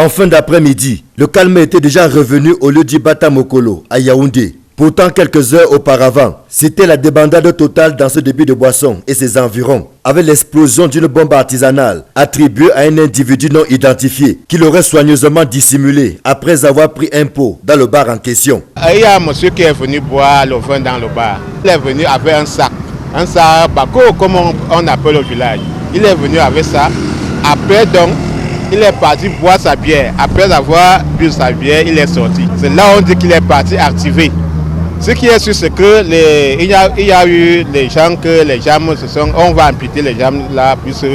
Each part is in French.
En fin d'après-midi, le calme était déjà revenu au lieu du Bata Mokolo à Yaoundé. Pourtant, quelques heures auparavant, c'était la débandade totale dans ce débit de boisson et ses environs, avec l'explosion d'une bombe artisanale attribuée à un individu non identifié qui l'aurait soigneusement dissimulé après avoir pris un pot dans le bar en question. Il y a un monsieur qui est venu boire le vin dans le bar. Il est venu avec un sac bako comme on appelle au village. Il est venu avec ça. Après donc, il est parti boire sa bière. Après avoir bu sa bière, il est sorti. C'est là on dit qu'il est parti activer. Ce qui est sûr, c'est que il y a eu les gens on va amputer les jambes là, puisque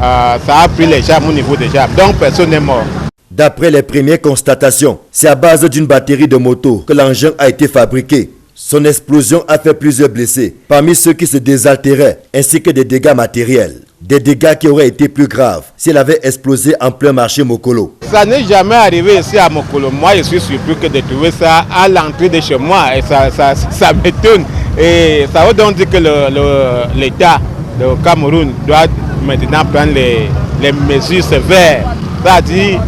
ça a pris les jambes au niveau des jambes. Donc personne n'est mort. D'après les premières constatations, c'est à base d'une batterie de moto que l'engin a été fabriqué. Son explosion a fait plusieurs blessés, parmi ceux qui se désaltéraient, ainsi que des dégâts matériels. Des dégâts qui auraient été plus graves s'il avait explosé en plein marché Mokolo. Ça n'est jamais arrivé ici à Mokolo. Moi, je suis surpris que de trouver ça à l'entrée de chez moi. Et ça m'étonne. Et ça veut donc dire que l'État, le Cameroun, doit maintenant prendre les mesures sévères. C'est-à-dire,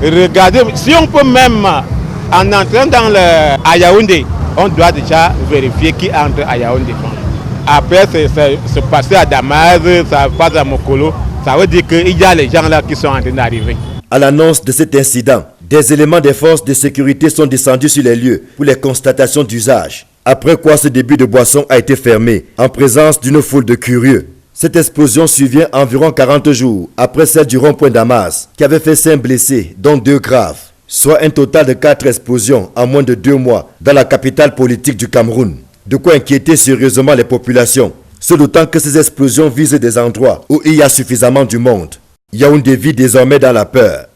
regardez, si on peut même, en entrant à Yaoundé, on doit déjà vérifier qui entre à Yaoundé. Après, c'est passé à Damas, ça passe à Mokolo. Ça veut dire qu'il y a les gens là qui sont en train d'arriver. À l'annonce de cet incident, des éléments des forces de sécurité sont descendus sur les lieux pour les constatations d'usage. Après quoi, ce débit de boisson a été fermé en présence d'une foule de curieux. Cette explosion survient environ 40 jours après celle du rond-point Damas, qui avait fait 5 blessés, dont 2 graves. Soit un total de 4 explosions en moins de 2 mois dans la capitale politique du Cameroun. De quoi inquiéter sérieusement les populations, ce d'autant que ces explosions visent des endroits où il y a suffisamment du monde. Yaoundé vit désormais dans la peur.